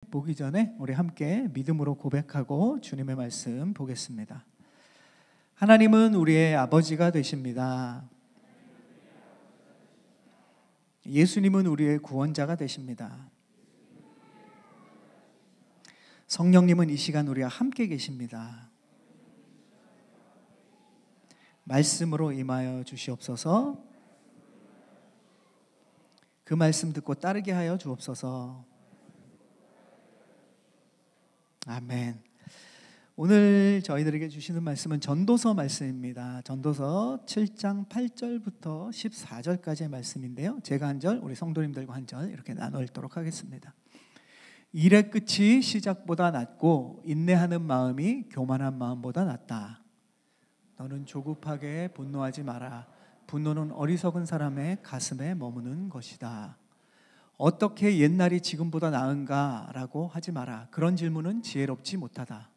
보기 전에 우리 함께 믿음으로 고백하고 주님의 말씀 보겠습니다. 하나님은 우리의 아버지가 되십니다. 예수님은 우리의 구원자가 되십니다. 성령님은 이 시간 우리와 함께 계십니다. 말씀으로 임하여 주시옵소서. 그 말씀 듣고 따르게 하여 주옵소서. 아멘. 오늘 저희들에게 주시는 말씀은 전도서 말씀입니다. 전도서 7장 8절부터 14절까지의 말씀인데요, 제가 한 절, 우리 성도님들과 한 절 이렇게 나눠 읽도록 하겠습니다. 일의 끝이 시작보다 낫고 인내하는 마음이 교만한 마음보다 낫다. 너는 조급하게 분노하지 마라. 분노는 어리석은 사람의 가슴에 머무는 것이다. 어떻게 옛날이 지금보다 나은가? 라고 하지 마라. 그런 질문은 지혜롭지 못하다.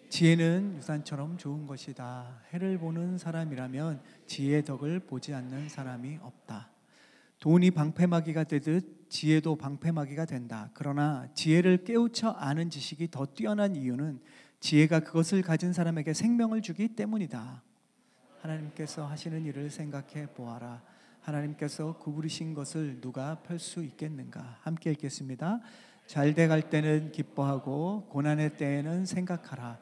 지혜는 유산처럼 좋은 것이다. 해를 보는 사람이라면 지혜의 덕을 보지 않는 사람이 없다. 돈이 방패막이가 되듯 지혜도 방패막이가 된다. 그러나 지혜를 깨우쳐 아는 지식이 더 뛰어난 이유는 지혜가 그것을 가진 사람에게 생명을 주기 때문이다. 하나님께서 하시는 일을 생각해 보아라. 하나님께서 구부리신 것을 누가 펼 수 있겠는가? 함께 읽겠습니다. 잘 돼갈 때는 기뻐하고 고난의 때에는 생각하라.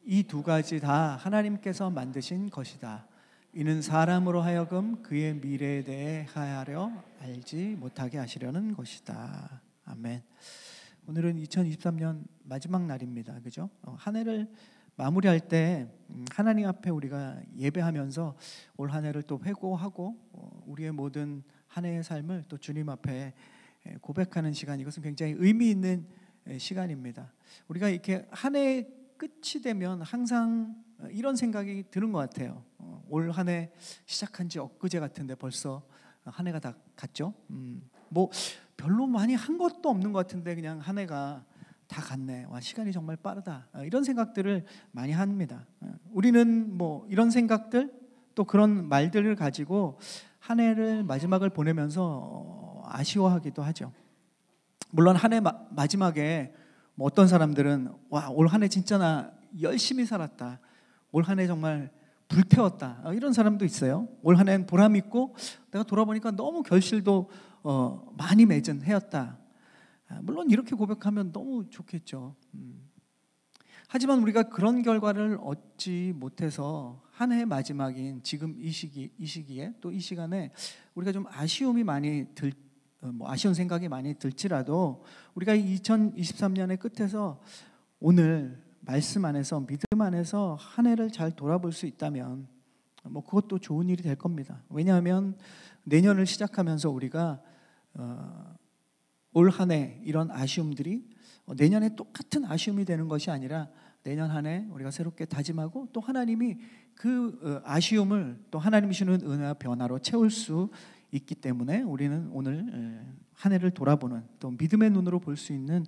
이 두 가지 다 하나님께서 만드신 것이다. 이는 사람으로 하여금 그의 미래에 대해 하려 알지 못하게 하시려는 것이다. 아멘. 오늘은 2023년 마지막 날입니다. 그죠? 한 해를 마무리할 때 하나님 앞에 우리가 예배하면서 올 한 해를 또 회고하고 우리의 모든 한 해의 삶을 또 주님 앞에 고백하는 시간, 이것은 굉장히 의미 있는 시간입니다. 우리가 이렇게 한 해의 끝이 되면 항상 이런 생각이 드는 것 같아요. 올 한 해 시작한 지 엊그제 같은데 벌써 한 해가 다 갔죠. 뭐 별로 많이 한 것도 없는 것 같은데 그냥 한 해가 다 갔네. 와, 시간이 정말 빠르다. 이런 생각들을 많이 합니다. 우리는 뭐 이런 생각들 또 그런 말들을 가지고 한 해를 마지막을 보내면서 아쉬워하기도 하죠. 물론 한 해 마지막에 뭐 어떤 사람들은 와, 올 한 해 진짜 나 열심히 살았다. 올 한 해 정말 불태웠다. 이런 사람도 있어요. 올 한 해는 보람 있고 내가 돌아보니까 너무 결실도 많이 맺은 해였다. 물론 이렇게 고백하면 너무 좋겠죠. 하지만 우리가 그런 결과를 얻지 못해서 한 해 마지막인 지금 이 시기에 또 이 시간에 우리가 좀 아쉬움이 많이 아쉬운 생각이 많이 들지라도 우리가 2023년의 끝에서 오늘 말씀 안에서 믿음 안에서 한 해를 잘 돌아볼 수 있다면 뭐 그것도 좋은 일이 될 겁니다. 왜냐하면 내년을 시작하면서 우리가 올 한 해 이런 아쉬움들이 내년에 똑같은 아쉬움이 되는 것이 아니라 내년 한 해 우리가 새롭게 다짐하고 또 하나님이 그 아쉬움을 또 하나님이 주는 은혜와 변화로 채울 수 있기 때문에 우리는 오늘 한 해를 돌아보는 또 믿음의 눈으로 볼 수 있는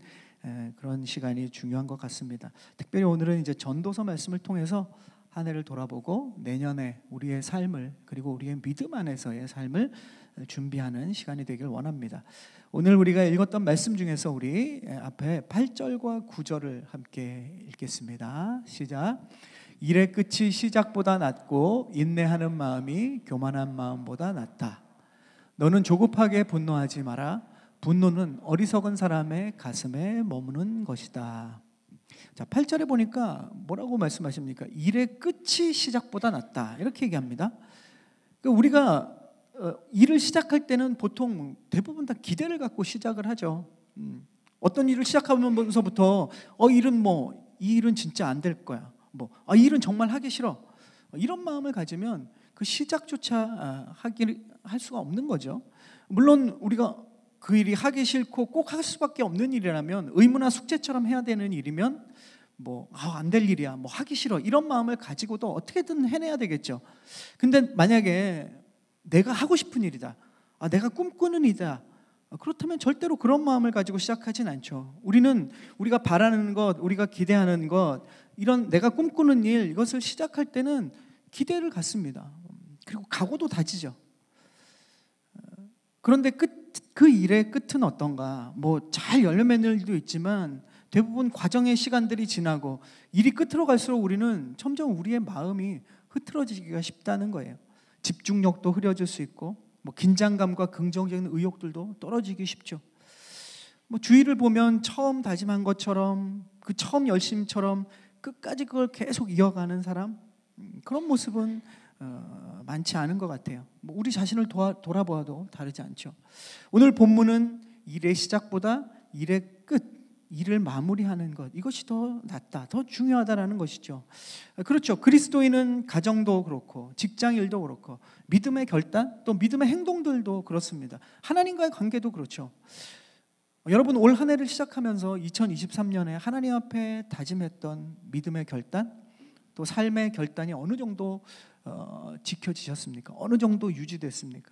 그런 시간이 중요한 것 같습니다. 특별히 오늘은 이제 전도서 말씀을 통해서 한 해를 돌아보고 내년에 우리의 삶을 그리고 우리의 믿음 안에서의 삶을 준비하는 시간이 되길 원합니다. 오늘 우리가 읽었던 말씀 중에서 우리 앞에 8절과 9절을 함께 읽겠습니다. 시작. 일의 끝이 시작보다 낫고 인내하는 마음이 교만한 마음보다 낫다. 너는 조급하게 분노하지 마라. 분노는 어리석은 사람의 가슴에 머무는 것이다. 자, 8절에 보니까 뭐라고 말씀하십니까? 일의 끝이 시작보다 낫다. 이렇게 얘기합니다. 그러니까 우리가 일을 시작할 때는 보통 대부분 다 기대를 갖고 시작을 하죠. 어떤 일을 시작하면서부터 이 일은 진짜 안 될 거야. 이 일은 정말 하기 싫어. 이런 마음을 가지면 그 시작조차 할 수가 없는 거죠. 물론 우리가 그 일이 하기 싫고 꼭 할 수밖에 없는 일이라면 의무나 숙제처럼 해야 되는 일이면 안 될 일이야, 하기 싫어, 이런 마음을 가지고도 어떻게든 해내야 되겠죠. 근데 만약에 내가 하고 싶은 일이다, 내가 꿈꾸는 일이다, 그렇다면 절대로 그런 마음을 가지고 시작하진 않죠. 우리가 바라는 것, 우리가 기대하는 것, 이런 내가 꿈꾸는 일, 이것을 시작할 때는 기대를 갖습니다. 그리고 각오도 다지죠. 그런데 그 일의 끝은 어떤가? 뭐 잘 열매맺는 일도 있지만 대부분 과정의 시간들이 지나고 일이 끝으로 갈수록 우리는 점점 우리의 마음이 흐트러지기가 쉽다는 거예요. 집중력도 흐려질 수 있고 뭐 긴장감과 긍정적인 의욕들도 떨어지기 쉽죠. 뭐 주의를 보면 처음 다짐한 것처럼 그 처음 열심처럼 끝까지 그걸 계속 이어가는 사람, 그런 모습은 많지 않은 것 같아요. 뭐 우리 자신을 돌아보아도 다르지 않죠. 오늘 본문은 일의 시작보다 일의 끝, 일을 마무리하는 것, 이것이 더 낫다, 더 중요하다라는 것이죠. 그렇죠. 그리스도인은 가정도 그렇고 직장 일도 그렇고 믿음의 결단, 또 믿음의 행동들도 그렇습니다. 하나님과의 관계도 그렇죠. 여러분, 올 한 해를 시작하면서 2023년에 하나님 앞에 다짐했던 믿음의 결단, 또 삶의 결단이 어느 정도 지켜지셨습니까? 어느 정도 유지됐습니까?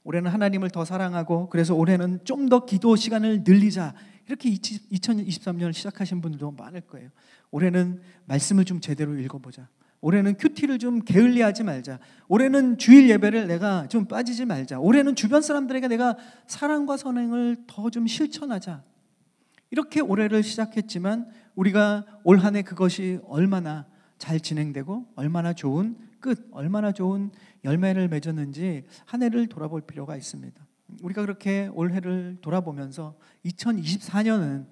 올해는 하나님을 더 사랑하고 그래서 올해는 좀 더 기도 시간을 늘리자, 이렇게 2023년을 시작하신 분들도 많을 거예요. 올해는 말씀을 좀 제대로 읽어보자, 올해는 큐티를 좀 게을리하지 말자, 올해는 주일 예배를 내가 좀 빠지지 말자, 올해는 주변 사람들에게 내가 사랑과 선행을 더 좀 실천하자, 이렇게 올해를 시작했지만 우리가 올 한 해 그것이 얼마나 잘 진행되고 얼마나 좋은 끝, 얼마나 좋은 열매를 맺었는지 한 해를 돌아볼 필요가 있습니다. 우리가 그렇게 올해를 돌아보면서 2024년은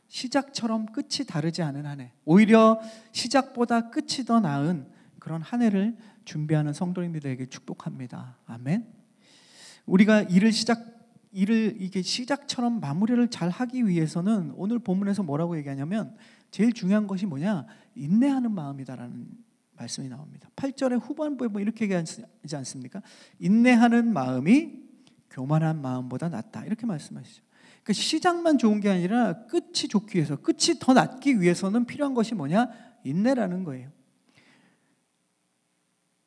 시작처럼 끝이 다르지 않은 한 해, 오히려 시작보다 끝이 더 나은 그런 한 해를 준비하는 성도님들에게 축복합니다. 아멘. 우리가 일을 이게 시작처럼 마무리를 잘 하기 위해서는 오늘 본문에서 뭐라고 얘기하냐면 제일 중요한 것이 뭐냐? 인내하는 마음이다라는 말씀이 나옵니다. 8절의 후반부에 뭐 이렇게 얘기하지 않습니까? 인내하는 마음이 교만한 마음보다 낫다, 이렇게 말씀하시죠. 그러니까 시작만 좋은 게 아니라 끝이 좋기 위해서, 끝이 더 낫기 위해서는 필요한 것이 뭐냐? 인내라는 거예요.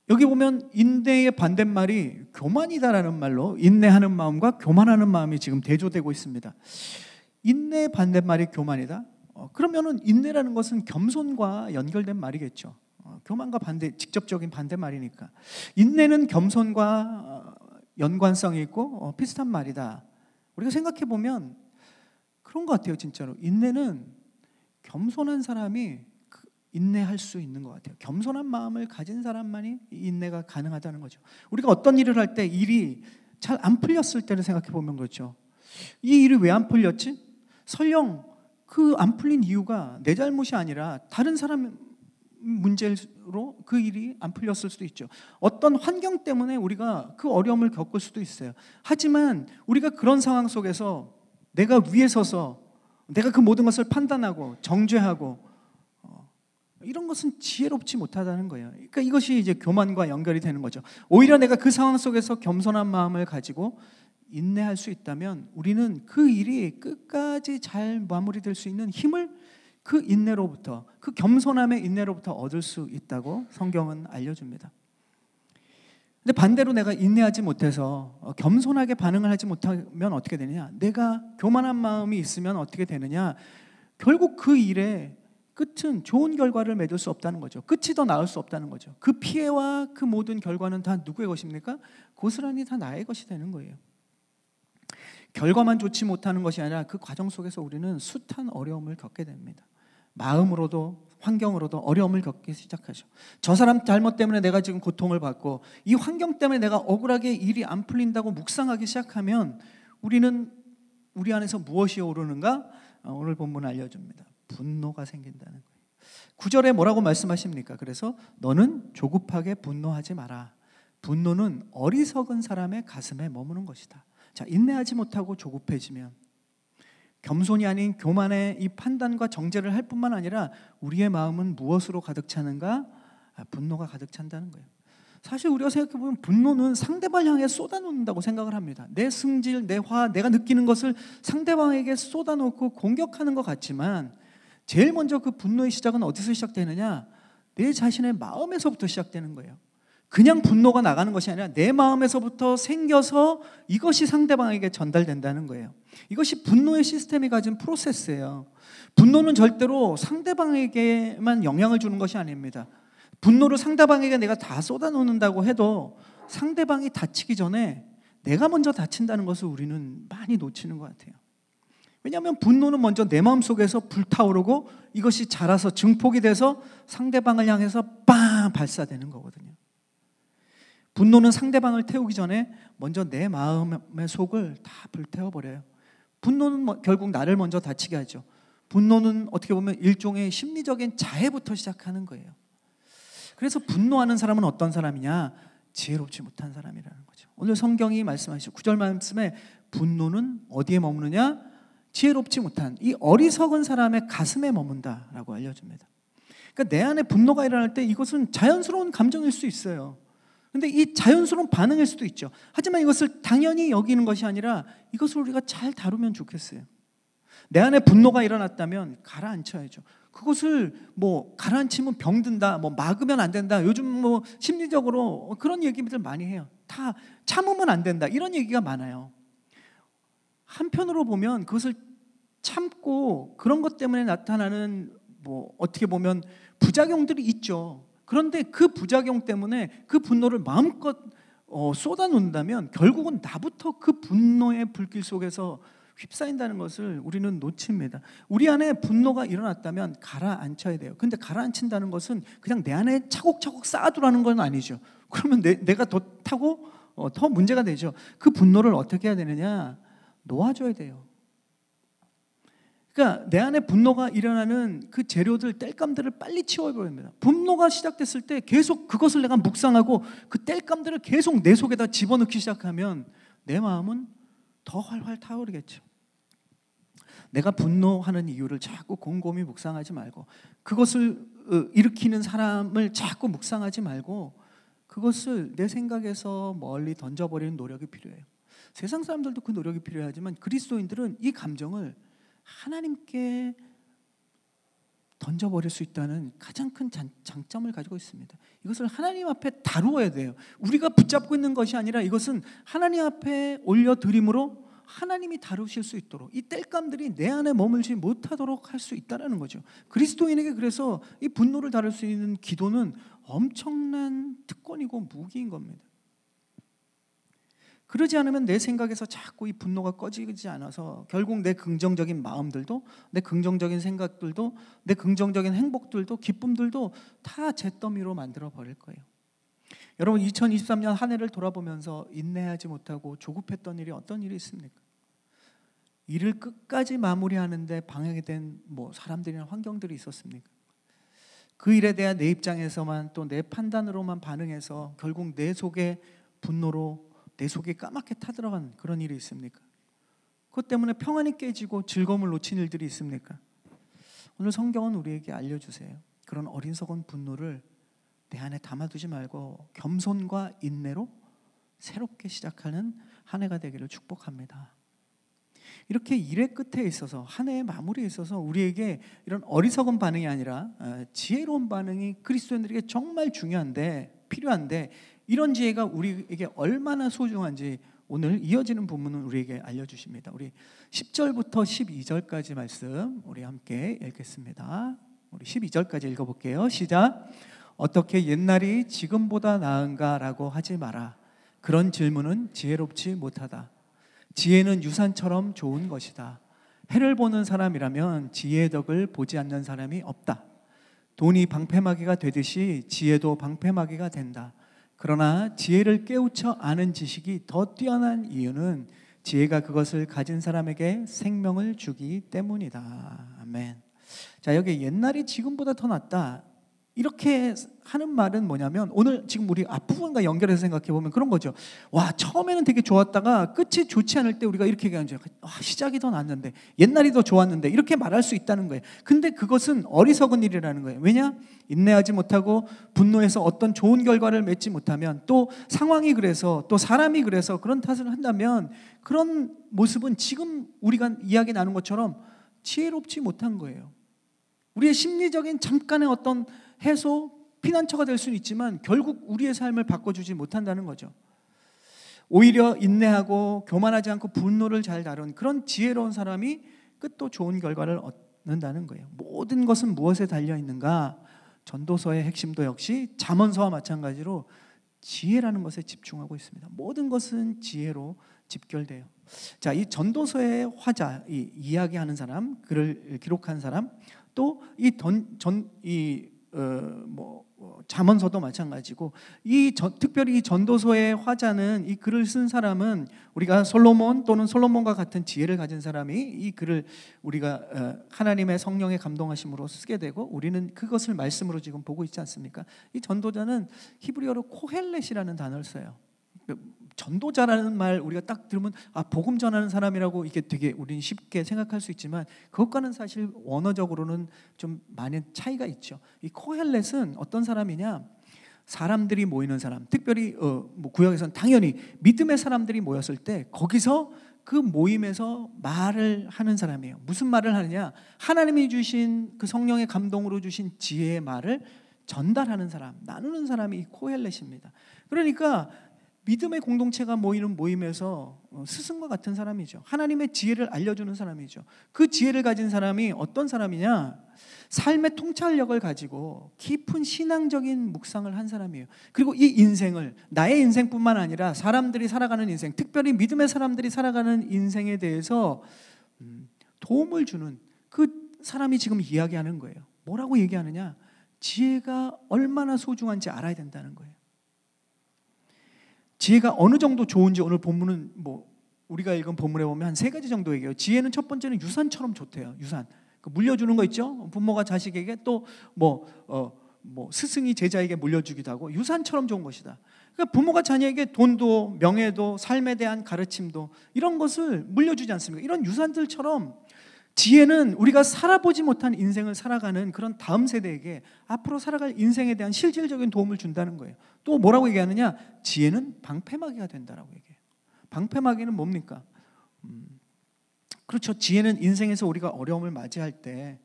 여기 보면 인내의 반대말이 교만이다라는 말로 인내하는 마음과 교만하는 마음이 지금 대조되고 있습니다. 인내의 반대말이 교만이다? 그러면은 인내라는 것은 겸손과 연결된 말이겠죠. 교만과 직접적인 반대말이니까 인내는 겸손과 연관성이 있고 비슷한 말이다. 우리가 생각해 보면 그런 것 같아요. 진짜로 인내는 겸손한 사람이 인내할 수 있는 것 같아요. 겸손한 마음을 가진 사람만이 인내가 가능하다는 거죠. 우리가 어떤 일을 할 때 일이 잘 안 풀렸을 때를 생각해 보면 그렇죠. 이 일이 왜 안 풀렸지? 설령 그 안 풀린 이유가 내 잘못이 아니라 다른 사람 문제로 그 일이 안 풀렸을 수도 있죠. 어떤 환경 때문에 우리가 그 어려움을 겪을 수도 있어요. 하지만 우리가 그런 상황 속에서 내가 위에 서서 내가 그 모든 것을 판단하고 정죄하고 이런 것은 지혜롭지 못하다는 거예요. 그러니까 이것이 이제 교만과 연결이 되는 거죠. 오히려 내가 그 상황 속에서 겸손한 마음을 가지고 인내할 수 있다면 우리는 그 일이 끝까지 잘 마무리될 수 있는 힘을 그 인내로부터, 그 겸손함의 인내로부터 얻을 수 있다고 성경은 알려줍니다. 근데 반대로 내가 인내하지 못해서 겸손하게 반응을 하지 못하면 어떻게 되느냐? 내가 교만한 마음이 있으면 어떻게 되느냐? 결국 그 일의 끝은 좋은 결과를 맺을 수 없다는 거죠. 끝이 더 나을 수 없다는 거죠. 그 피해와 그 모든 결과는 다 누구의 것입니까? 고스란히 다 나의 것이 되는 거예요. 결과만 좋지 못하는 것이 아니라 그 과정 속에서 우리는 숱한 어려움을 겪게 됩니다. 마음으로도 환경으로도 어려움을 겪기 시작하죠. 저 사람 잘못 때문에 내가 지금 고통을 받고 이 환경 때문에 내가 억울하게 일이 안 풀린다고 묵상하기 시작하면 우리는 우리 안에서 무엇이 오르는가? 오늘 본문은 알려줍니다. 분노가 생긴다는 거예요. 9절에 뭐라고 말씀하십니까? 그래서 너는 조급하게 분노하지 마라. 분노는 어리석은 사람의 가슴에 머무는 것이다. 자, 인내하지 못하고 조급해지면 겸손이 아닌 교만의 이 판단과 정죄를 할 뿐만 아니라 우리의 마음은 무엇으로 가득 차는가? 분노가 가득 찬다는 거예요. 사실 우리가 생각해보면 분노는 상대방을 향해 쏟아놓는다고 생각을 합니다. 내 승질, 내 화, 내가 느끼는 것을 상대방에게 쏟아놓고 공격하는 것 같지만 제일 먼저 그 분노의 시작은 어디서 시작되느냐? 내 자신의 마음에서부터 시작되는 거예요. 그냥 분노가 나가는 것이 아니라 내 마음에서부터 생겨서 이것이 상대방에게 전달된다는 거예요. 이것이 분노의 시스템이 가진 프로세스예요. 분노는 절대로 상대방에게만 영향을 주는 것이 아닙니다. 분노를 상대방에게 내가 다 쏟아놓는다고 해도 상대방이 다치기 전에 내가 먼저 다친다는 것을 우리는 많이 놓치는 것 같아요. 왜냐하면 분노는 먼저 내 마음속에서 불타오르고 이것이 자라서 증폭이 돼서 상대방을 향해서 빵 발사되는 거거든요. 분노는 상대방을 태우기 전에 먼저 내 마음의 속을 다 불태워버려요. 분노는 결국 나를 먼저 다치게 하죠. 분노는 어떻게 보면 일종의 심리적인 자해부터 시작하는 거예요. 그래서 분노하는 사람은 어떤 사람이냐? 지혜롭지 못한 사람이라는 거죠. 오늘 성경이 말씀하시죠. 9절 말씀에 분노는 어디에 머무느냐? 지혜롭지 못한 이 어리석은 사람의 가슴에 머문다라고 알려줍니다. 그러니까 내 안에 분노가 일어날 때 이것은 자연스러운 감정일 수 있어요. 그런데 이 자연스러운 반응일 수도 있죠. 하지만 이것을 당연히 여기는 것이 아니라 이것을 우리가 잘 다루면 좋겠어요. 내 안에 분노가 일어났다면 가라앉혀야죠. 그것을 가라앉히면 병든다, 막으면 안 된다. 요즘 심리적으로 그런 얘기들 많이 해요. 다 참으면 안 된다. 이런 얘기가 많아요. 한편으로 보면 그것을 참고 그런 것 때문에 나타나는 어떻게 보면 부작용들이 있죠. 그런데 그 부작용 때문에 그 분노를 마음껏 쏟아놓는다면 결국은 나부터 그 분노의 불길 속에서 휩싸인다는 것을 우리는 놓칩니다. 우리 안에 분노가 일어났다면 가라앉혀야 돼요. 근데 가라앉힌다는 것은 그냥 내 안에 차곡차곡 쌓아두라는 건 아니죠. 그러면 내가 더 타고 더 문제가 되죠. 그 분노를 어떻게 해야 되느냐? 놓아줘야 돼요. 그러니까 내 안에 분노가 일어나는 그 재료들, 땔감들을 빨리 치워버려야 됩니다. 분노가 시작됐을 때 계속 그것을 내가 묵상하고 그 땔감들을 계속 내 속에다 집어넣기 시작하면 내 마음은 더 활활 타오르겠죠. 내가 분노하는 이유를 자꾸 곰곰이 묵상하지 말고 그것을 일으키는 사람을 자꾸 묵상하지 말고 그것을 내 생각에서 멀리 던져버리는 노력이 필요해요. 세상 사람들도 그 노력이 필요하지만 그리스도인들은 이 감정을 하나님께 던져버릴 수 있다는 가장 큰 장점을 가지고 있습니다. 이것을 하나님 앞에 다루어야 돼요. 우리가 붙잡고 있는 것이 아니라 이것은 하나님 앞에 올려드림으로 하나님이 다루실 수 있도록 이 땔감들이 내 안에 머물지 못하도록 할 수 있다는 거죠. 그리스도인에게 그래서 이 분노를 다룰 수 있는 기도는 엄청난 특권이고 무기인 겁니다. 그러지 않으면 내 생각에서 자꾸 이 분노가 꺼지지 않아서 결국 내 긍정적인 마음들도, 내 긍정적인 생각들도, 내 긍정적인 행복들도, 기쁨들도 다 잿더미로 만들어 버릴 거예요. 여러분 2023년 한 해를 돌아보면서 인내하지 못하고 조급했던 일이 어떤 일이 있습니까? 일을 끝까지 마무리하는데 방해가 된 사람들이나 환경들이 있었습니까? 그 일에 대한 내 입장에서만 또 내 판단으로만 반응해서 결국 내 속에 분노로 내 속에 까맣게 타들어간 그런 일이 있습니까? 그것 때문에 평안이 깨지고 즐거움을 놓친 일들이 있습니까? 오늘 성경은 우리에게 알려주세요. 그런 어리석은 분노를 내 안에 담아두지 말고 겸손과 인내로 새롭게 시작하는 한 해가 되기를 축복합니다. 이렇게 일의 끝에 있어서 한 해의 마무리에 있어서 우리에게 이런 어리석은 반응이 아니라 지혜로운 반응이 그리스도인들에게 정말 중요한데 필요한데 이런 지혜가 우리에게 얼마나 소중한지 오늘 이어지는 본문은 우리에게 알려주십니다. 우리 10절부터 12절까지 말씀 우리 함께 읽겠습니다. 우리 12절까지 읽어볼게요. 시작. 어떻게 옛날이 지금보다 나은가라고 하지 마라. 그런 질문은 지혜롭지 못하다. 지혜는 유산처럼 좋은 것이다. 해를 보는 사람이라면 지혜의 덕을 보지 않는 사람이 없다. 돈이 방패막이가 되듯이 지혜도 방패막이가 된다. 그러나 지혜를 깨우쳐 아는 지식이 더 뛰어난 이유는 지혜가 그것을 가진 사람에게 생명을 주기 때문이다. 아멘. 자, 여기 옛날이 지금보다 더 낫다. 이렇게 하는 말은 뭐냐면 오늘 지금 우리 앞부분과 연결해서 생각해 보면 그런 거죠. 와, 처음에는 되게 좋았다가 끝이 좋지 않을 때 우리가 이렇게 얘기하죠. 시작이 더 낫는데, 옛날이 더 좋았는데 이렇게 말할 수 있다는 거예요. 근데 그것은 어리석은 일이라는 거예요. 왜냐? 인내하지 못하고 분노해서 어떤 좋은 결과를 맺지 못하면 또 상황이 그래서 또 사람이 그래서 그런 탓을 한다면 그런 모습은 지금 우리가 이야기 나눈 것처럼 지혜롭지 못한 거예요. 우리의 심리적인 잠깐의 어떤 해소, 피난처가 될 수는 있지만 결국 우리의 삶을 바꿔주지 못한다는 거죠. 오히려 인내하고 교만하지 않고 분노를 잘 다룬 그런 지혜로운 사람이 끝도 좋은 결과를 얻는다는 거예요. 모든 것은 무엇에 달려 있는가? 전도서의 핵심도 역시 잠언서와 마찬가지로 지혜라는 것에 집중하고 있습니다. 모든 것은 지혜로 집결돼요. 자, 이 전도서의 화자, 이 이야기하는 사람, 글을 기록한 사람, 또 잠언서도 마찬가지고 특별히 이 전도서의 화자는, 이 글을 쓴 사람은 우리가 솔로몬 또는 솔로몬과 같은 지혜를 가진 사람이 이 글을 우리가 하나님의 성령의 감동하심으로 쓰게 되고, 우리는 그것을 말씀으로 지금 보고 있지 않습니까? 이 전도자는 히브리어로 코헬렛이라는 단어를 써요. 전도자라는 말 우리가 딱 들으면 복음 전하는 사람이라고 이게 되게 우리는 쉽게 생각할 수 있지만, 그것과는 사실 원어적으로는 좀 많은 차이가 있죠. 이 코헬렛은 어떤 사람이냐, 사람들이 모이는 사람, 특별히 구약에서는 당연히 믿음의 사람들이 모였을 때 거기서 그 모임에서 말을 하는 사람이에요. 무슨 말을 하느냐, 하나님이 주신 그 성령의 감동으로 주신 지혜의 말을 전달하는 사람, 나누는 사람이 이 코헬렛입니다. 그러니까 믿음의 공동체가 모이는 모임에서 스승과 같은 사람이죠. 하나님의 지혜를 알려주는 사람이죠. 그 지혜를 가진 사람이 어떤 사람이냐, 삶의 통찰력을 가지고 깊은 신앙적인 묵상을 한 사람이에요. 그리고 이 인생을, 나의 인생뿐만 아니라 사람들이 살아가는 인생, 특별히 믿음의 사람들이 살아가는 인생에 대해서 도움을 주는 그 사람이 지금 이야기하는 거예요. 뭐라고 얘기하느냐, 지혜가 얼마나 소중한지 알아야 된다는 거예요. 지혜가 어느 정도 좋은지 오늘 본문은 우리가 읽은 본문에 보면 한 3가지 정도 얘기해요. 지혜는 첫 번째는 유산처럼 좋대요. 유산. 물려주는 거 있죠? 부모가 자식에게, 또 스승이 제자에게 물려주기도 하고, 유산처럼 좋은 것이다. 그러니까 부모가 자녀에게 돈도 명예도 삶에 대한 가르침도 이런 것을 물려주지 않습니까? 이런 유산들처럼 지혜는 우리가 살아보지 못한 인생을 살아가는 그런 다음 세대에게 앞으로 살아갈 인생에 대한 실질적인 도움을 준다는 거예요. 또 뭐라고 얘기하느냐, 지혜는 방패막이가 된다라고 얘기해요. 방패막이는 뭡니까? 그렇죠. 지혜는 인생에서 우리가 어려움을 맞이할 때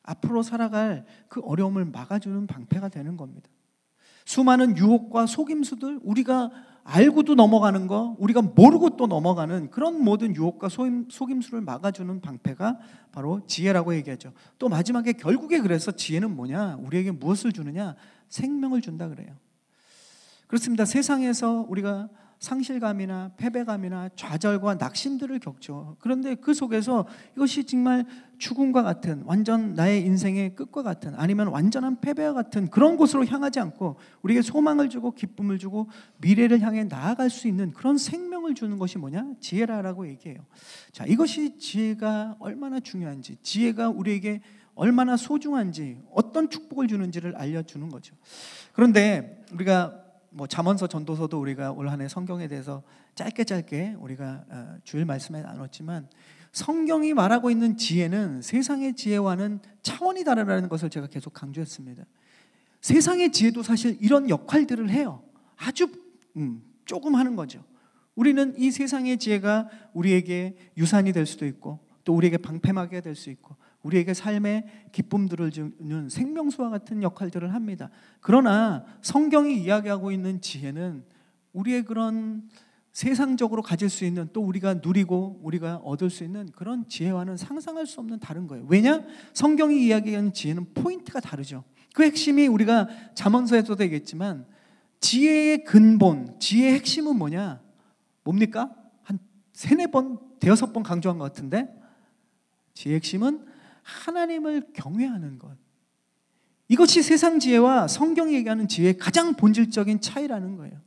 앞으로 살아갈 그 어려움을 막아주는 방패가 되는 겁니다. 수많은 유혹과 속임수들, 우리가 알고도 넘어가는 거, 우리가 모르고 또 넘어가는 그런 모든 유혹과 속임수를 막아주는 방패가 바로 지혜라고 얘기하죠. 또 마지막에 결국에 그래서 지혜는 뭐냐, 우리에게 무엇을 주느냐, 생명을 준다 그래요. 그렇습니다. 세상에서 우리가 상실감이나 패배감이나 좌절과 낙심들을 겪죠. 그런데 그 속에서 이것이 정말 죽음과 같은, 완전 나의 인생의 끝과 같은, 아니면 완전한 패배와 같은 그런 곳으로 향하지 않고 우리에게 소망을 주고 기쁨을 주고 미래를 향해 나아갈 수 있는 그런 생명을 주는 것이 뭐냐? 지혜라고 얘기해요. 자, 이것이 지혜가 얼마나 중요한지, 지혜가 우리에게 얼마나 소중한지, 어떤 축복을 주는지를 알려주는 거죠. 그런데 우리가 잠언서, 전도서도 우리가 올 한 해 성경에 대해서 짧게 우리가 주일 말씀에 나눴지만, 성경이 말하고 있는 지혜는 세상의 지혜와는 차원이 다르다는 것을 제가 계속 강조했습니다. 세상의 지혜도 사실 이런 역할들을 해요. 아주 조금 하는 거죠. 우리는 이 세상의 지혜가 우리에게 유산이 될 수도 있고, 또 우리에게 방패막이가 될 수 있고, 우리에게 삶의 기쁨들을 주는 생명수와 같은 역할들을 합니다. 그러나 성경이 이야기하고 있는 지혜는 우리의 그런 세상적으로 가질 수 있는, 또 우리가 누리고 우리가 얻을 수 있는 그런 지혜와는 상상할 수 없는 다른 거예요. 왜냐? 성경이 이야기하는 지혜는 포인트가 다르죠. 그 핵심이 우리가 잠언서에서도 얘기했지만, 지혜의 근본, 지혜의 핵심은 뭐냐? 뭡니까? 한 3-4번, 5번 강조한 것 같은데, 지혜의 핵심은 하나님을 경외하는 것. 이것이 세상 지혜와 성경이 얘기하는 지혜의 가장 본질적인 차이라는 거예요.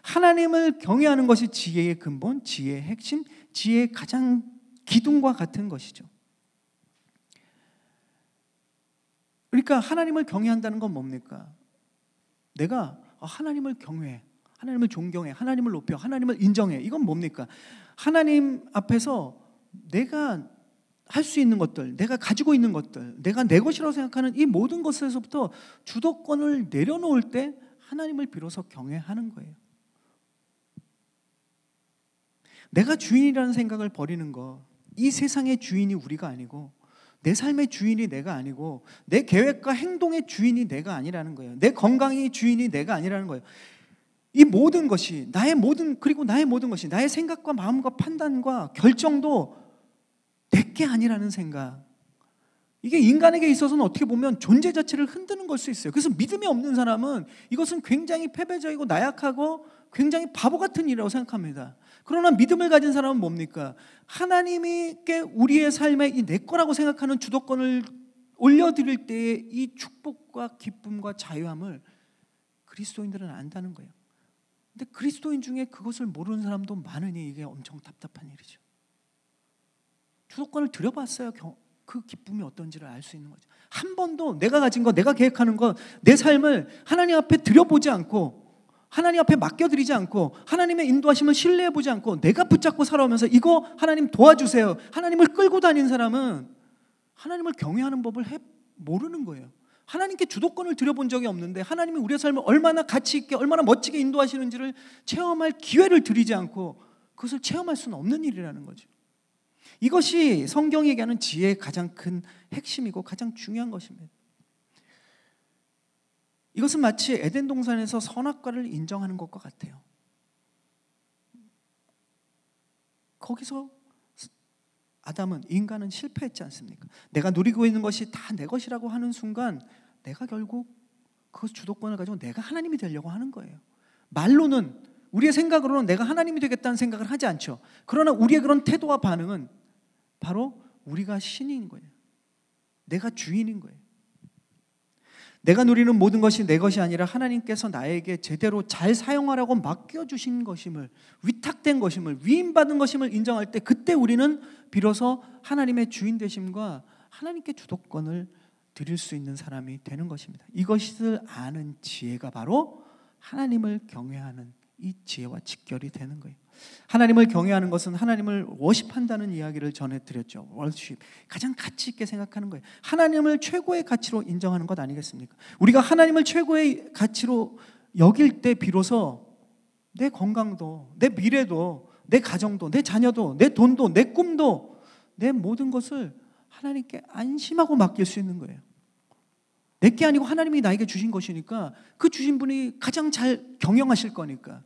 하나님을 경외하는 것이 지혜의 근본, 지혜의 핵심, 지혜의 가장 기둥과 같은 것이죠. 그러니까 하나님을 경외한다는 건 뭡니까? 내가 하나님을 경외해, 하나님을 존경해, 하나님을 높여, 하나님을 인정해. 이건 뭡니까? 하나님 앞에서 내가 할 수 있는 것들, 내가 가지고 있는 것들, 내가 내 것이라고 생각하는 이 모든 것에서부터 주도권을 내려놓을 때 하나님을 비로소 경외하는 거예요. 내가 주인이라는 생각을 버리는 거, 이 세상의 주인이 우리가 아니고, 내 삶의 주인이 내가 아니고, 내 계획과 행동의 주인이 내가 아니라는 거예요. 내 건강의 주인이 내가 아니라는 거예요. 이 모든 것이 그리고 나의 모든 것이, 나의 생각과 마음과 판단과 결정도 내게 아니라는 생각, 이게 인간에게 있어서는 어떻게 보면 존재 자체를 흔드는 걸 수 있어요. 그래서 믿음이 없는 사람은 이것은 굉장히 패배적이고 나약하고 굉장히 바보 같은 일이라고 생각합니다. 그러나 믿음을 가진 사람은 뭡니까? 하나님께 우리의 삶에 이 내 거라고 생각하는 주도권을 올려드릴 때의 이 축복과 기쁨과 자유함을 그리스도인들은 안다는 거예요. 근데 그리스도인 중에 그것을 모르는 사람도 많으니 이게 엄청 답답한 일이죠. 주도권을 드려봤어야 그 기쁨이 어떤지를 알 수 있는 거죠. 한 번도 내가 가진 거, 내가 계획하는 거, 내 삶을 하나님 앞에 드려보지 않고, 하나님 앞에 맡겨드리지 않고, 하나님의 인도하심을 신뢰해보지 않고 내가 붙잡고 살아오면서 이거 하나님 도와주세요, 하나님을 끌고 다니는 사람은 하나님을 경외하는 법을 모르는 거예요. 하나님께 주도권을 드려본 적이 없는데 하나님이 우리의 삶을 얼마나 가치 있게, 얼마나 멋지게 인도하시는지를 체험할 기회를 드리지 않고 그것을 체험할 수는 없는 일이라는 거죠. 이것이 성경이 얘기하는 지혜의 가장 큰 핵심이고 가장 중요한 것입니다. 이것은 마치 에덴 동산에서 선악과를 인정하는 것과 같아요. 거기서 아담은, 인간은 실패했지 않습니까? 내가 누리고 있는 것이 다 내 것이라고 하는 순간 내가 결국 그 주도권을 가지고 내가 하나님이 되려고 하는 거예요. 말로는, 우리의 생각으로는 내가 하나님이 되겠다는 생각을 하지 않죠. 그러나 우리의 그런 태도와 반응은 바로 우리가 신인 거예요. 내가 주인인 거예요. 내가 누리는 모든 것이 내 것이 아니라 하나님께서 나에게 제대로 잘 사용하라고 맡겨주신 것임을, 위탁된 것임을, 위임받은 것임을 인정할 때, 그때 우리는 비로소 하나님의 주인 되심과 하나님께 주도권을 드릴 수 있는 사람이 되는 것입니다. 이것을 아는 지혜가 바로 하나님을 경외하는 이 지혜와 직결이 되는 거예요. 하나님을 경외하는 것은 하나님을 워십한다는 이야기를 전해드렸죠. 월십, 가장 가치 있게 생각하는 거예요. 하나님을 최고의 가치로 인정하는 것 아니겠습니까? 우리가 하나님을 최고의 가치로 여길 때 비로소 내 건강도, 내 미래도, 내 가정도, 내 자녀도, 내 돈도, 내 꿈도, 내 모든 것을 하나님께 안심하고 맡길 수 있는 거예요. 내게 아니고 하나님이 나에게 주신 것이니까, 그 주신 분이 가장 잘 경영하실 거니까.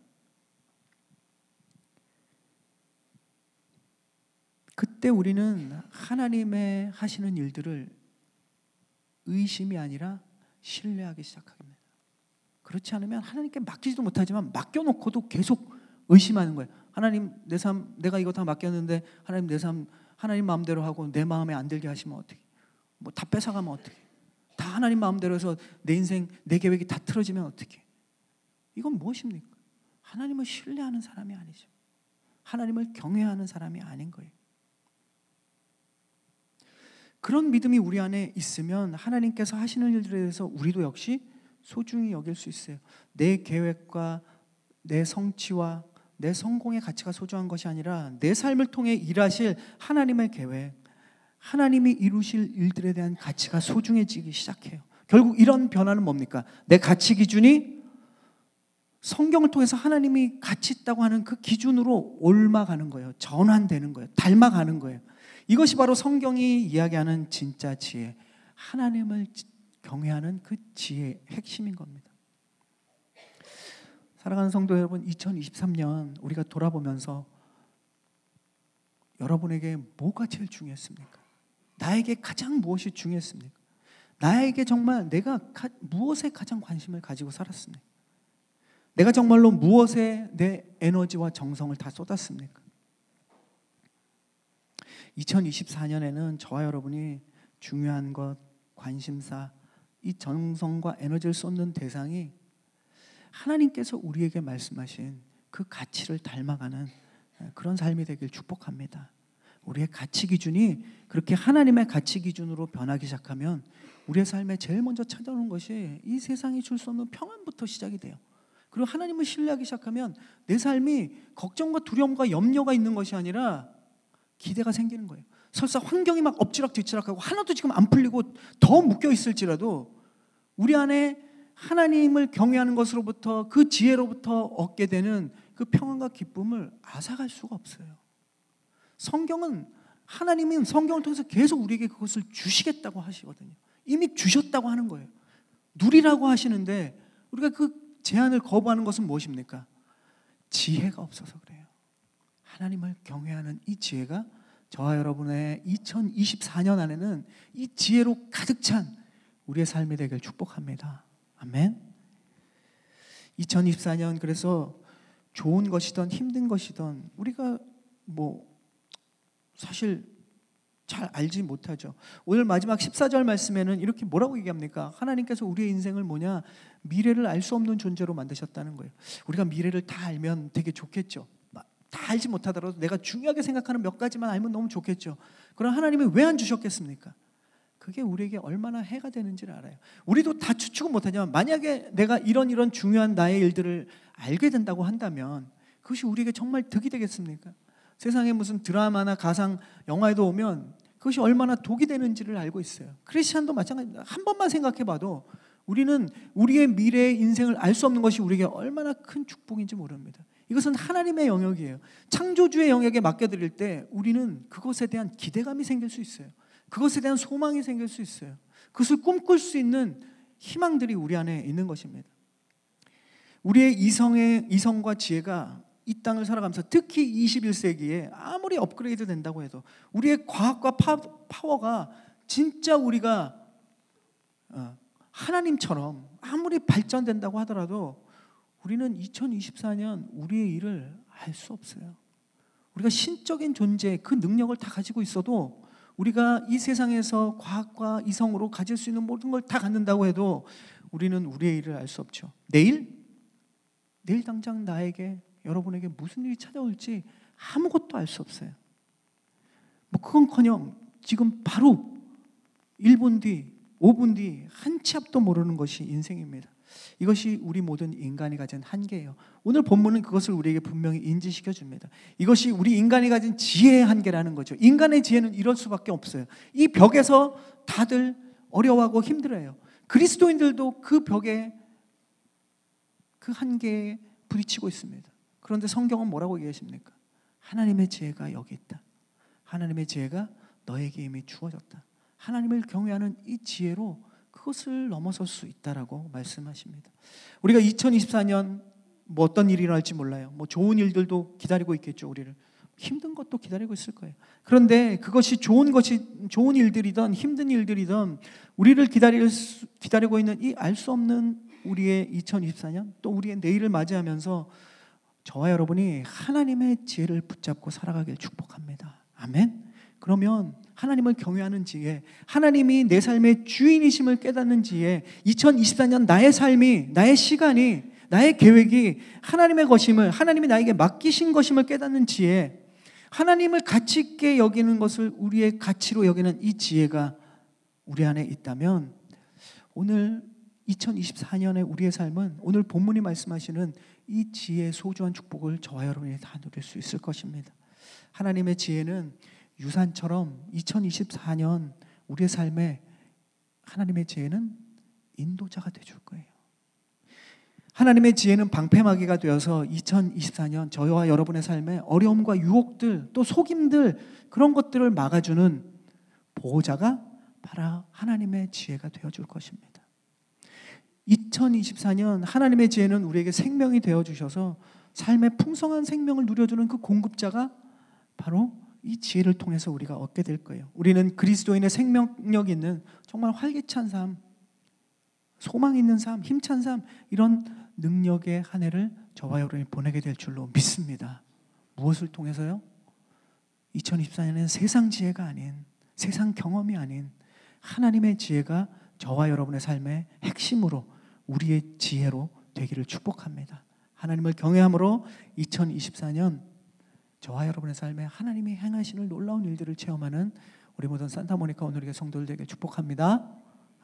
그때 우리는 하나님의 하시는 일들을 의심이 아니라 신뢰하기 시작합니다. 그렇지 않으면 하나님께 맡기지도 못하지만 맡겨놓고도 계속 의심하는 거예요. 하나님, 내 삶, 내가 이거 다 맡겼는데 하나님, 내 삶 하나님 마음대로 하고 내 마음에 안 들게 하시면 어떻게? 뭐 다 뺏어가면 어떻게? 다 하나님 마음대로 해서 내 인생, 내 계획이 다 틀어지면 어떻게? 이건 무엇입니까? 하나님을 신뢰하는 사람이 아니죠. 하나님을 경외하는 사람이 아닌 거예요. 그런 믿음이 우리 안에 있으면 하나님께서 하시는 일들에 대해서 우리도 역시 소중히 여길 수 있어요. 내 계획과 내 성취와 내 성공의 가치가 소중한 것이 아니라 내 삶을 통해 일하실 하나님의 계획, 하나님이 이루실 일들에 대한 가치가 소중해지기 시작해요. 결국 이런 변화는 뭡니까? 내 가치 기준이 성경을 통해서 하나님이 가치 있다고 하는 그 기준으로 옮아가는 거예요. 전환되는 거예요. 닮아가는 거예요. 이것이 바로 성경이 이야기하는 진짜 지혜, 하나님을 경외하는 그 지혜의 핵심인 겁니다. 사랑하는 성도 여러분, 2023년 우리가 돌아보면서 여러분에게 뭐가 제일 중요했습니까? 나에게 가장 무엇이 중요했습니까? 나에게 정말 내가 무엇에 가장 관심을 가지고 살았습니까? 내가 정말로 무엇에 내 에너지와 정성을 다 쏟았습니까? 2024년에는 저와 여러분이 중요한 것, 관심사, 이 정성과 에너지를 쏟는 대상이 하나님께서 우리에게 말씀하신 그 가치를 닮아가는 그런 삶이 되길 축복합니다. 우리의 가치 기준이 그렇게 하나님의 가치 기준으로 변하기 시작하면 우리의 삶에 제일 먼저 찾아오는 것이 이 세상이 줄 수 없는 평안부터 시작이 돼요. 그리고 하나님을 신뢰하기 시작하면 내 삶이 걱정과 두려움과 염려가 있는 것이 아니라 기대가 생기는 거예요. 설사 환경이 막 엎치락뒤치락하고 하나도 지금 안 풀리고 더 묶여 있을지라도 우리 안에 하나님을 경외하는 것으로부터, 그 지혜로부터 얻게 되는 그 평안과 기쁨을 앗아갈 수가 없어요. 성경은, 하나님은 성경을 통해서 계속 우리에게 그것을 주시겠다고 하시거든요. 이미 주셨다고 하는 거예요. 누리라고 하시는데 우리가 그 제안을 거부하는 것은 무엇입니까? 지혜가 없어서 그래요. 하나님을 경외하는 이 지혜가 저와 여러분의 2024년 안에는 이 지혜로 가득 찬 우리의 삶이 되길 축복합니다. 아멘. 2024년 그래서 좋은 것이든 힘든 것이든 우리가 사실 잘 알지 못하죠. 오늘 마지막 14절 말씀에는 이렇게 뭐라고 얘기합니까? 하나님께서 우리의 인생을 미래를 알 수 없는 존재로 만드셨다는 거예요. 우리가 미래를 다 알면 되게 좋겠죠. 다 알지 못하더라도 내가 중요하게 생각하는 몇 가지만 알면 너무 좋겠죠. 그럼 하나님이 왜 안 주셨겠습니까? 그게 우리에게 얼마나 해가 되는지를 알아요. 우리도 다 추측은 못하지만 만약에 내가 이런 중요한 나의 일들을 알게 된다고 한다면 그것이 우리에게 정말 득이 되겠습니까? 세상에 무슨 드라마나 가상 영화에도 오면 그것이 얼마나 독이 되는지를 알고 있어요. 크리스찬도 마찬가지입니다. 한 번만 생각해 봐도 우리는 우리의 미래의 인생을 알 수 없는 것이 우리에게 얼마나 큰 축복인지 모릅니다. 이것은 하나님의 영역이에요. 창조주의 영역에 맡겨드릴 때 우리는 그것에 대한 기대감이 생길 수 있어요. 그것에 대한 소망이 생길 수 있어요. 그것을 꿈꿀 수 있는 희망들이 우리 안에 있는 것입니다. 우리의 이성과 지혜가 이 땅을 살아가면서 특히 21세기에 아무리 업그레이드 된다고 해도 우리의 과학과 파워가 진짜 우리가 하나님처럼 아무리 발전된다고 하더라도 우리는 2024년 우리의 일을 알 수 없어요. 우리가 신적인 존재, 그 능력을 다 가지고 있어도 우리가 이 세상에서 과학과 이성으로 가질 수 있는 모든 걸 다 갖는다고 해도 우리는 우리의 일을 알 수 없죠. 내일 당장 나에게, 여러분에게 무슨 일이 찾아올지 아무것도 알 수 없어요. 그건커녕 지금 바로 1분 뒤, 5분 뒤 한 치 앞도 모르는 것이 인생입니다. 이것이 우리 모든 인간이 가진 한계예요. 오늘 본문은 그것을 우리에게 분명히 인지시켜 줍니다. 이것이 우리 인간이 가진 지혜의 한계라는 거죠. 인간의 지혜는 이럴 수밖에 없어요. 이 벽에서 다들 어려워하고 힘들어요. 그리스도인들도 그 벽에, 그 한계에 부딪히고 있습니다. 그런데 성경은 뭐라고 얘기하십니까? 하나님의 지혜가 여기 있다. 하나님의 지혜가 너에게 이미 주어졌다. 하나님을 경외하는 이 지혜로 그것을 넘어설 수 있다라고 말씀하십니다. 우리가 2024년 어떤 일이 일어날지 몰라요. 좋은 일들도 기다리고 있겠죠. 우리를 힘든 것도 기다리고 있을 거예요. 그런데 그것이 좋은 일들이든 힘든 일들이든 우리를 기다리고 있는 이 알 수 없는 우리의 2024년, 또 우리의 내일을 맞이하면서 저와 여러분이 하나님의 지혜를 붙잡고 살아가길 축복합니다. 아멘. 그러면 하나님을 경외하는 지혜, 하나님이 내 삶의 주인이심을 깨닫는 지혜, 2024년 나의 삶이, 나의 시간이, 나의 계획이 하나님의 것임을, 하나님이 나에게 맡기신 것임을 깨닫는 지혜, 하나님을 가치 있게 여기는 것을 우리의 가치로 여기는 이 지혜가 우리 안에 있다면 오늘 2024년의 우리의 삶은 오늘 본문이 말씀하시는 이 지혜의 소중한 축복을 저와 여러분이 다 누릴 수 있을 것입니다. 하나님의 지혜는 유산처럼 2024년 우리의 삶에 하나님의 지혜는 인도자가 되어줄 거예요. 하나님의 지혜는 방패막이가 되어서 2024년 저와 여러분의 삶에 어려움과 유혹들, 또 속임들, 그런 것들을 막아주는 보호자가 바로 하나님의 지혜가 되어줄 것입니다. 2024년 하나님의 지혜는 우리에게 생명이 되어주셔서 삶의 풍성한 생명을 누려주는 그 공급자가 바로 이 지혜를 통해서 우리가 얻게 될 거예요. 우리는 그리스도인의 생명력 있는 정말 활기찬 삶, 소망 있는 삶, 힘찬 삶, 이런 능력의 한 해를 저와 여러분이 보내게 될 줄로 믿습니다. 무엇을 통해서요? 2024년에는 세상 지혜가 아닌, 세상 경험이 아닌 하나님의 지혜가 저와 여러분의 삶의 핵심으로, 우리의 지혜로 되기를 축복합니다. 하나님을 경외함으로 2024년 저와 여러분의 삶에 하나님이 행하시는 놀라운 일들을 체험하는 우리 모든 산타모니카 오늘의 성도들 되게 축복합니다.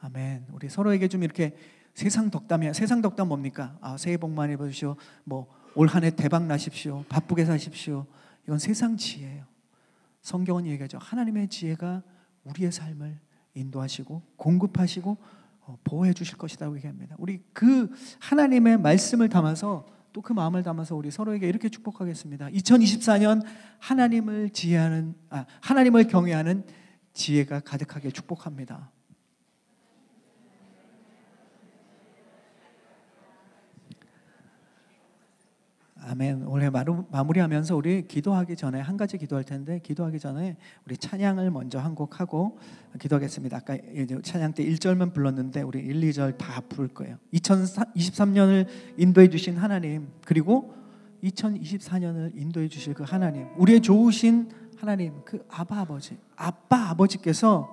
아멘. 우리 서로에게 좀 이렇게 세상 덕담이야. 세상 덕담 뭡니까? 새해 복 많이 받으시오. 올 한 해 대박 나십시오. 바쁘게 사십시오. 이건 세상 지혜예요. 성경은 얘기하죠. 하나님의 지혜가 우리의 삶을 인도하시고 공급하시고 보호해 주실 것이라고 얘기합니다. 우리 그 하나님의 말씀을 담아서, 또 그 마음을 담아서 우리 서로에게 이렇게 축복하겠습니다. 2024년 하나님을 경외하는 지혜가 가득하게 축복합니다. 아멘. 올해 마무리하면서 우리 기도하기 전에 한 가지 기도할 텐데, 기도하기 전에 우리 찬양을 먼저 한 곡 하고 기도하겠습니다. 아까 이제 찬양 때 1절만 불렀는데 우리 1, 2절 다 부를 거예요. 2023년을 인도해 주신 하나님, 그리고 2024년을 인도해 주실 그 하나님, 우리의 좋으신 하나님, 그 아빠 아버지께서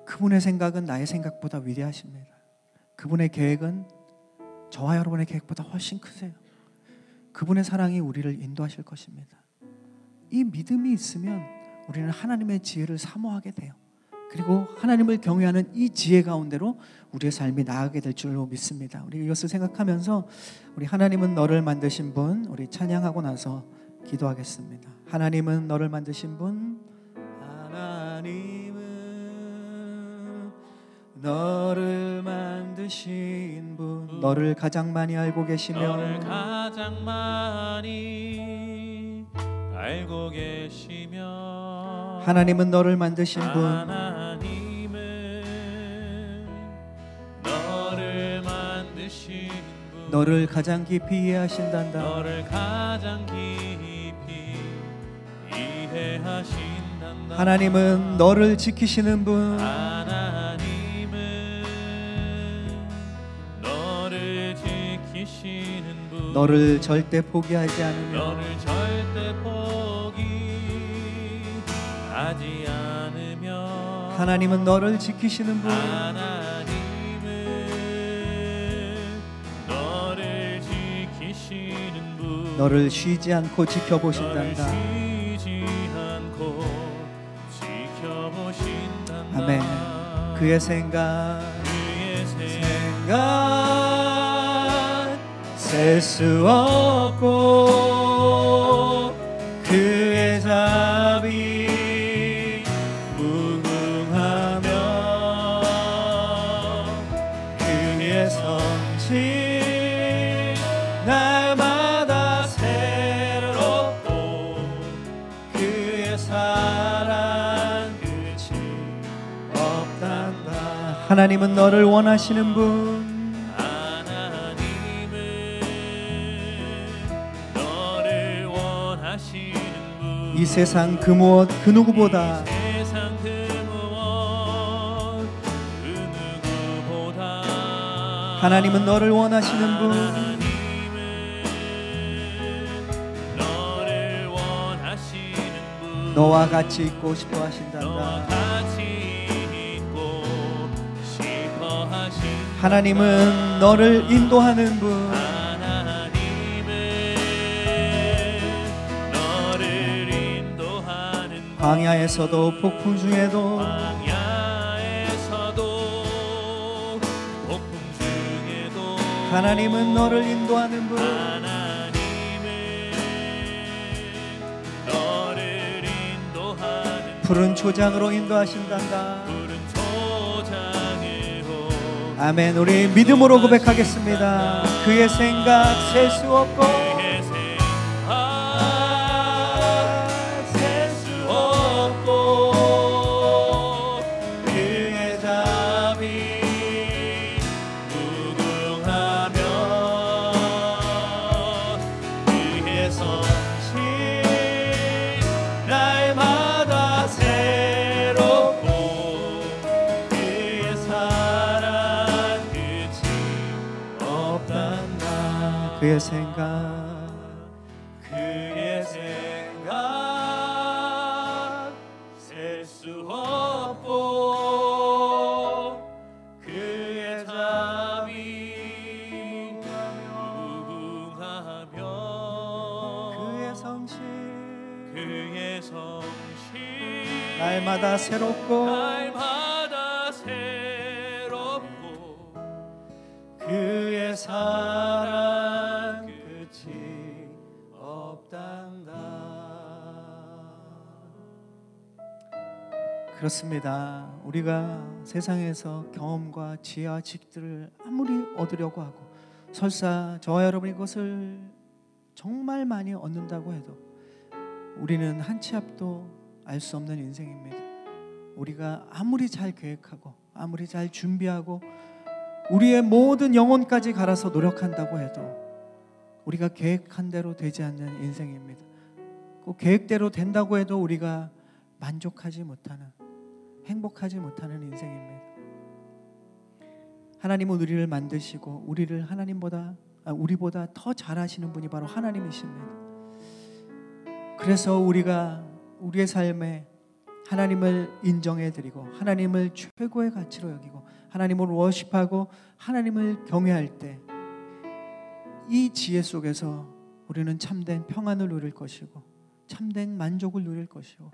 그분의 생각은 나의 생각보다 위대하십니다. 그분의 계획은 저와 여러분의 계획보다 훨씬 크세요. 그분의 사랑이 우리를 인도하실 것입니다. 이 믿음이 있으면 우리는 하나님의 지혜를 사모하게 돼요. 그리고 하나님을 경외하는 이 지혜 가운데로 우리의 삶이 나아가게 될 줄로 믿습니다. 우리 이것을 생각하면서 우리 하나님은 너를 만드신 분, 우리 찬양하고 나서 기도하겠습니다. 하나님은 너를 만드신 분, 하나님은 너를 만드신 분, 너를 가장 많이 알고 계시며 너를 가장 많이 알고 계시며 하나님은 너를 만드신 분, 하나님은 너를 만드신 분, 너를 가장 깊이 이해하신단다. 너를 가장 깊이 이해하신단다. 하나님은 너를 지키시는 분, 하나님은 너를 지키시는 분, 너를 절대 포기하지 않으며 너를 절대 포기하지 않으며 하나님은 너를 지키시는 분, 하나님은 너를 지키시는 분, 너를 쉬지 않고 지켜보신단다. 너를 쉬지 않고 지켜보신단다. 아멘. 그의 생각 셀 수 없고 그의 자비 무궁하며 그의 성실 날마다 새롭고 그의 사랑 끝이 없단다. 하나님은 너를 원하시는 분, 이 세상 그 무엇 그 누구보다 하나님은 너를 원하시는 분, 너와 같이 있고 싶어 하신단다. 하나님은 너를 인도하는 분, 광야에서도 폭풍 중에도 하나님은 너를 인도하는 분, 푸른 초장으로 인도하신단다. 아멘. 우리 믿음으로 고백하겠습니다. 그의 생각 셀 수 없고 그의 생각 셀 수 없고 그의 자비 무궁하며 그의 성실 날마다 새롭고 그의 사랑 끝이 없단다. 그렇습니다. 우리가 세상에서 경험과 지혜와 지식들을 아무리 얻으려고 하고 설사 저와 여러분이 그것을 정말 많이 얻는다고 해도 우리는 한 치 앞도 알 수 없는 인생입니다. 우리가 아무리 잘 계획하고 아무리 잘 준비하고 우리의 모든 영혼까지 갈아서 노력한다고 해도 우리가 계획한 대로 되지 않는 인생입니다. 꼭 계획대로 된다고 해도 우리가 만족하지 못하는, 행복하지 못하는 인생입니다. 하나님은 우리를 만드시고 우리를 우리보다 더 잘하시는 분이 바로 하나님이십니다. 그래서 우리가 우리의 삶에 하나님을 인정해드리고 하나님을 최고의 가치로 여기고 하나님을 워십하고 하나님을 경외할 때 이 지혜 속에서 우리는 참된 평안을 누릴 것이고 참된 만족을 누릴 것이고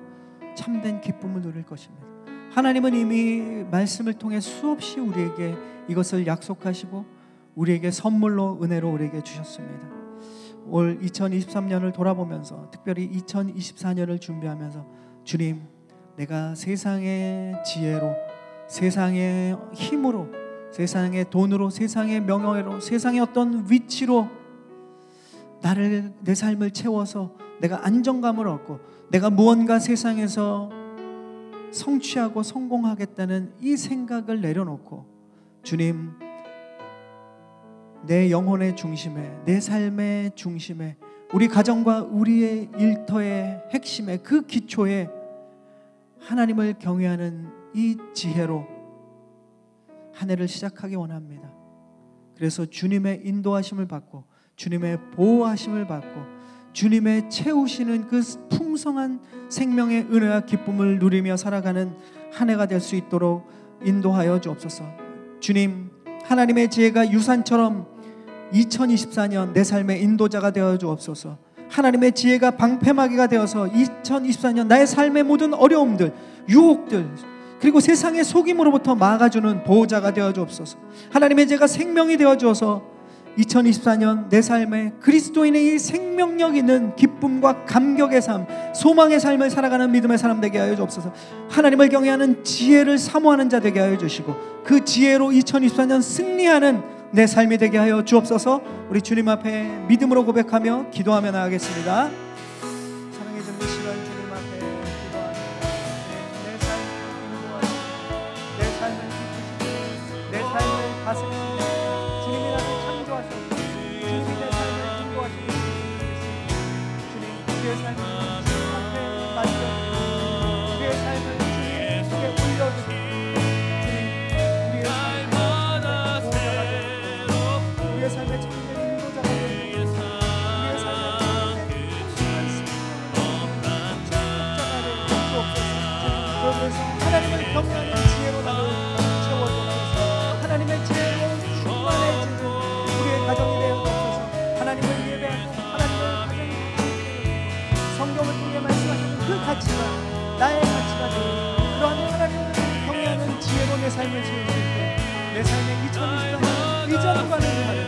참된 기쁨을 누릴 것입니다. 하나님은 이미 말씀을 통해 수없이 우리에게 이것을 약속하시고 우리에게 선물로 은혜로 우리에게 주셨습니다. 올 2023년을 돌아보면서 특별히 2024년을 준비하면서 주님, 내가 세상의 지혜로, 세상의 힘으로, 세상의 돈으로, 세상의 명예로, 세상의 어떤 위치로 내 삶을 채워서 내가 안정감을 얻고 내가 무언가 세상에서 성취하고 성공하겠다는 이 생각을 내려놓고 주님, 내 영혼의 중심에, 내 삶의 중심에, 우리 가정과 우리의 일터의 핵심에, 그 기초에 하나님을 경외하는 이 지혜로 한 해를 시작하기 원합니다. 그래서 주님의 인도하심을 받고 주님의 보호하심을 받고 주님의 채우시는 그 풍성한 생명의 은혜와 기쁨을 누리며 살아가는 한 해가 될 수 있도록 인도하여 주옵소서. 주님, 하나님의 지혜가 유산처럼 2024년 내 삶의 인도자가 되어 주옵소서. 하나님의 지혜가 방패막이가 되어서 2024년 나의 삶의 모든 어려움들, 유혹들, 그리고 세상의 속임으로부터 막아주는 보호자가 되어 주옵소서. 하나님의 지혜가 생명이 되어 주어서 2024년 내 삶에 그리스도인의 이 생명력 있는 기쁨과 감격의 삶, 소망의 삶을 살아가는 믿음의 사람 되게 하여 주옵소서. 하나님을 경외하는 지혜를 사모하는 자 되게 하여 주시고 그 지혜로 2024년 승리하는 내 삶이 되게 하여 주옵소서. 우리 주님 앞에 믿음으로 고백하며 기도하며 나가겠습니다. 사랑해 주는 시간 주님 앞에 기도합니다. 내 삶을 인도하시고 내 삶을 지키시고 내 삶을 다스리시고 주님이 나를 창조하셨고 주님이 내 삶을 인도하시고 주님, 우리의 삶을 주님 앞에 맡겨드리고 우리의 삶을 주님께 올려드리고 우리의 삶의 참된 인도자가 되고 우리의 삶의 참된 축복자가 되고 주옵소서. 그러면서 하나님을 경외하는 지혜로 나를 채워주옵소서. 하나님의 지혜로 충만해지는 우리의 가정이 되어 주옵소서. 하나님을 예배하고 하나님을 가정에 성경을 통해 말씀하시는 그 가치가 나의 가치가 되고 그러한 하나님을 경외하는 지혜로 내 삶을 지을 수 있게 내 삶의 2024년 이전과는 다른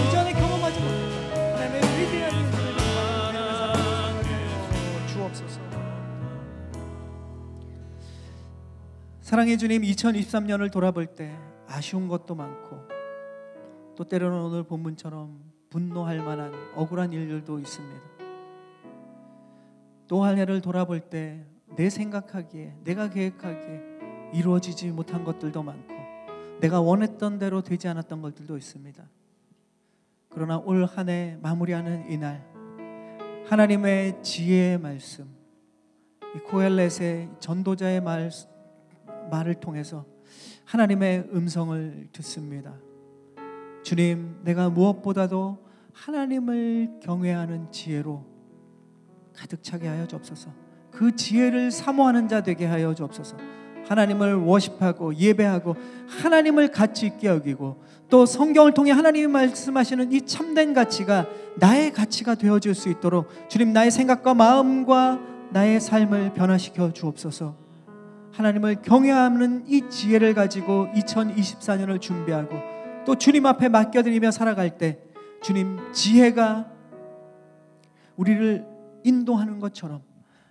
이전에 경험하지 못했던 하나님의 위대한 일들을 경험하는 내 사랑을 생각하여 주옵소서. 사랑의 주님, 2023년을 돌아볼 때 아쉬운 것도 많고 또 때로는 오늘 본문처럼 분노할 만한 억울한 일들도 있습니다. 또 한 해를 돌아볼 때 내 생각하기에, 내가 계획하기에 이루어지지 못한 것들도 많고 내가 원했던 대로 되지 않았던 것들도 있습니다. 그러나 올 한 해 마무리하는 이날 하나님의 지혜의 말씀, 이 코엘렛의 전도자의 말을 통해서 하나님의 음성을 듣습니다. 주님, 내가 무엇보다도 하나님을 경외하는 지혜로 가득 차게 하여 주옵소서. 그 지혜를 사모하는 자 되게 하여 주옵소서. 하나님을 워십하고 예배하고 하나님을 가치 있게 여기고 또 성경을 통해 하나님이 말씀하시는 이 참된 가치가 나의 가치가 되어질 수 있도록 주님, 나의 생각과 마음과 나의 삶을 변화시켜 주옵소서. 하나님을 경외하는 이 지혜를 가지고 2024년을 준비하고 또 주님 앞에 맡겨드리며 살아갈 때 주님, 지혜가 우리를 인도하는 것처럼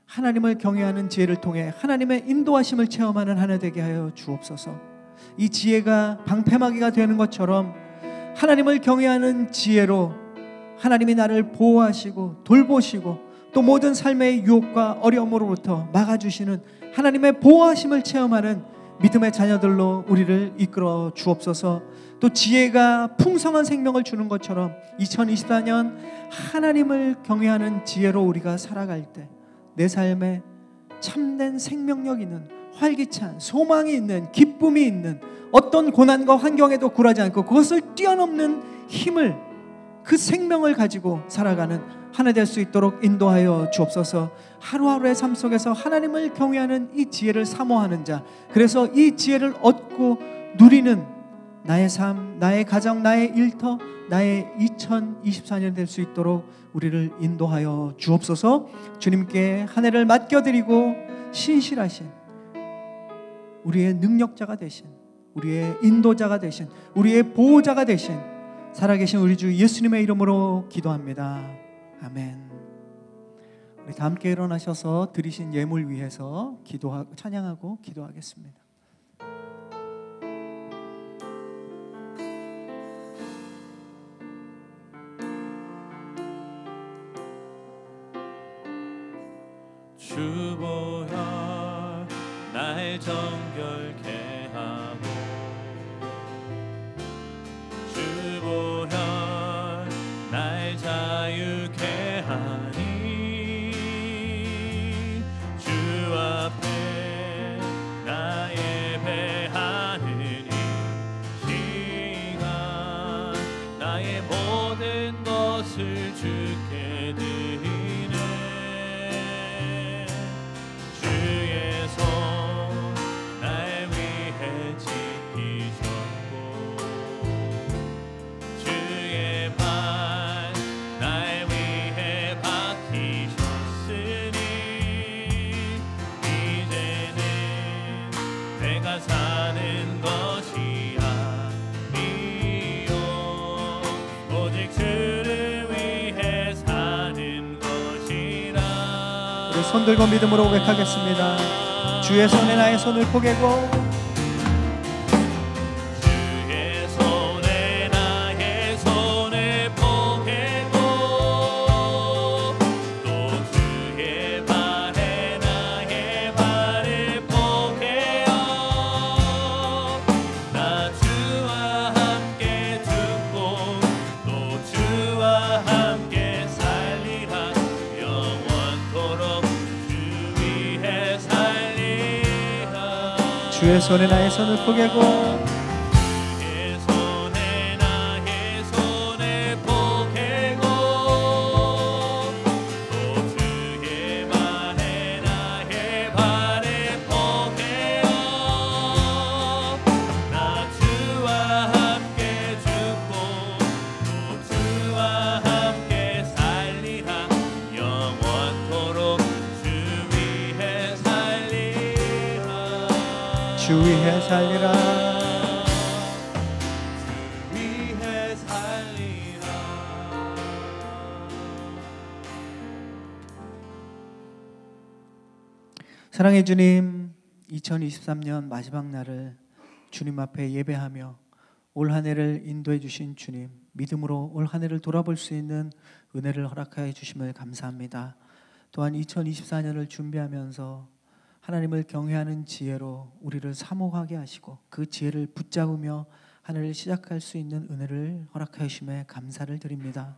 하나님을 경외하는 지혜를 통해 하나님의 인도하심을 체험하는 하나 되게 하여 주옵소서. 이 지혜가 방패막이가 되는 것처럼 하나님을 경외하는 지혜로 하나님이 나를 보호하시고 돌보시고 또 모든 삶의 유혹과 어려움으로부터 막아주시는 하나님의 보호하심을 체험하는 믿음의 자녀들로 우리를 이끌어 주옵소서. 또 지혜가 풍성한 생명을 주는 것처럼 2024년 하나님을 경외하는 지혜로 우리가 살아갈 때 내 삶에 참된 생명력 있는, 활기찬 소망이 있는, 기쁨이 있는, 어떤 고난과 환경에도 굴하지 않고 그것을 뛰어넘는 힘을, 그 생명을 가지고 살아가는 하나 될 수 있도록 인도하여 주옵소서. 하루하루의 삶 속에서 하나님을 경외하는 이 지혜를 사모하는 자, 그래서 이 지혜를 얻고 누리는 나의 삶, 나의 가정, 나의 일터, 나의 2024년 될 수 있도록 우리를 인도하여 주옵소서. 주님께 한 해를 맡겨드리고 신실하신 우리의 능력자가 되신, 우리의 인도자가 되신, 우리의 보호자가 되신 살아계신 우리 주 예수님의 이름으로 기도합니다. 아멘. 우리 다 함께 일어나셔서 드리신 예물 위해서 기도하고 찬양하고 기도하겠습니다. 주보혈 날 정결케 하고, 주보혈 날 자유케 하니, 주 앞에 나 예배하는 이 시간 나의 모든 것을 주께 드리네. 주의 손 날 위해 지키셨고, 주의 발 날 위해 박히셨으니, 이제는 내가 사는 것이 아니요 오직 주를 위해 사는 것이라. 우리 손 들고 믿음으로 고백하겠습니다. 주의 손에 나의 손을 포개고, 주의 손에 나의 손을 포개고, 또 주의 발에 나의 발을 포개어, 나 주와 함께 죽고 또 주와 함께 살리라. 영원토록 주 위해 살리라. 주의 손에 나의 손을 포개고, 주의 손에 나의 손을 포개고, 또 주의 발에 나의 발을 포개어, 나 주와 함께 죽고 또 주와 함께 살리라. 영원토록 주 위해 살리라. 주 위해 살리라. 주 위해 살리라. 사랑의 주님, 2023년 마지막 날을 주님 앞에 예배하며 올 한 해를 인도해 주신 주님, 믿음으로 올 한 해를 돌아볼 수 있는 은혜를 허락하여 주심을 감사합니다. 또한 2024년을 준비하면서 하나님을 경외하는 지혜로 우리를 사모하게 하시고 그 지혜를 붙잡으며 한 해를 시작할 수 있는 은혜를 허락하여 주심에 감사를 드립니다.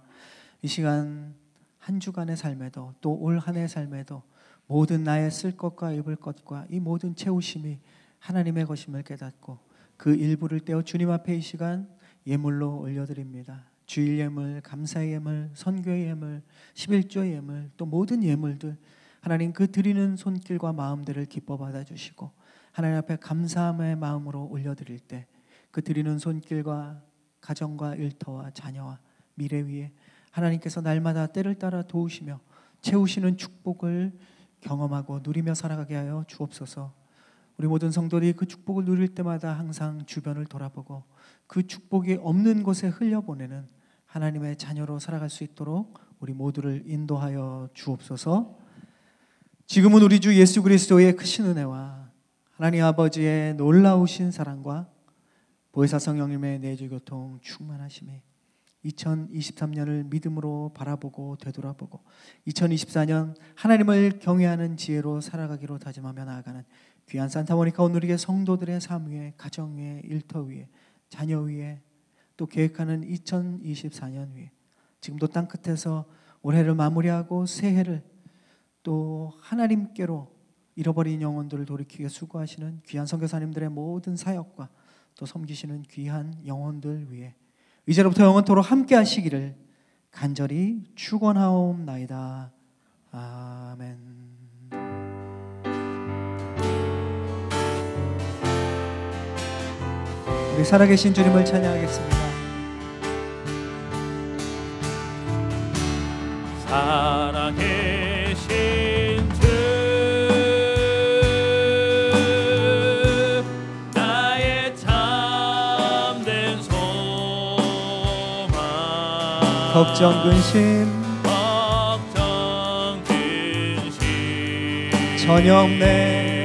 이 시간 한 주간의 삶에도 또 올 한 해의 삶에도 모든 나의 쓸 것과 입을 것과 이 모든 채우심이 하나님의 것임을 깨닫고 그 일부를 떼어 주님 앞에 이 시간 예물로 올려드립니다. 주일 예물, 감사의 예물, 선교의 예물, 11조의 예물, 또 모든 예물들 하나님 그 드리는 손길과 마음들을 기뻐 받아주시고 하나님 앞에 감사함의 마음으로 올려드릴 때 그 드리는 손길과 가정과 일터와 자녀와 미래 위에 하나님께서 날마다 때를 따라 도우시며 채우시는 축복을 경험하고 누리며 살아가게 하여 주옵소서. 우리 모든 성도들이 그 축복을 누릴 때마다 항상 주변을 돌아보고 그 축복이 없는 곳에 흘려보내는 하나님의 자녀로 살아갈 수 있도록 우리 모두를 인도하여 주옵소서. 지금은 우리 주 예수 그리스도의 크신 은혜와 하나님 아버지의 놀라우신 사랑과 보혜사 성령님의 내주 교통 충만하심이 2023년을 믿음으로 바라보고 되돌아보고 2024년 하나님을 경외하는 지혜로 살아가기로 다짐하며 나아가는 귀한 산타모니카 온누리교회 성도들의 삶 위에, 가정 위에, 일터 위에, 자녀 위에, 또 계획하는 2024년 위에, 지금도 땅끝에서 올해를 마무리하고 새해를 또 하나님께로 잃어버린 영혼들을 돌이키게 수고하시는 귀한 선교사님들의 모든 사역과 또 섬기시는 귀한 영혼들 위에 이제로부터 영원토록 함께 하시기를 간절히 축원하옵나이다. 아멘. 우리 살아계신 주님을 찬양하겠습니다. 살아계신 주 나의 참된 소망 걱정 근심 전혀 없네.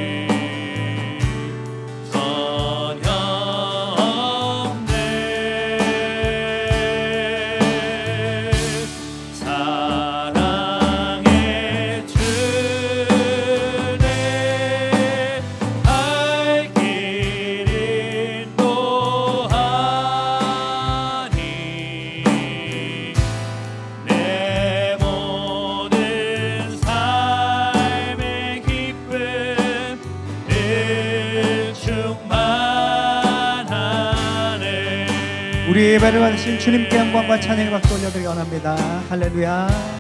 우리 예배를 받으신 주님께 영광과 찬양의 박수 올려드리기 원합니다. 할렐루야.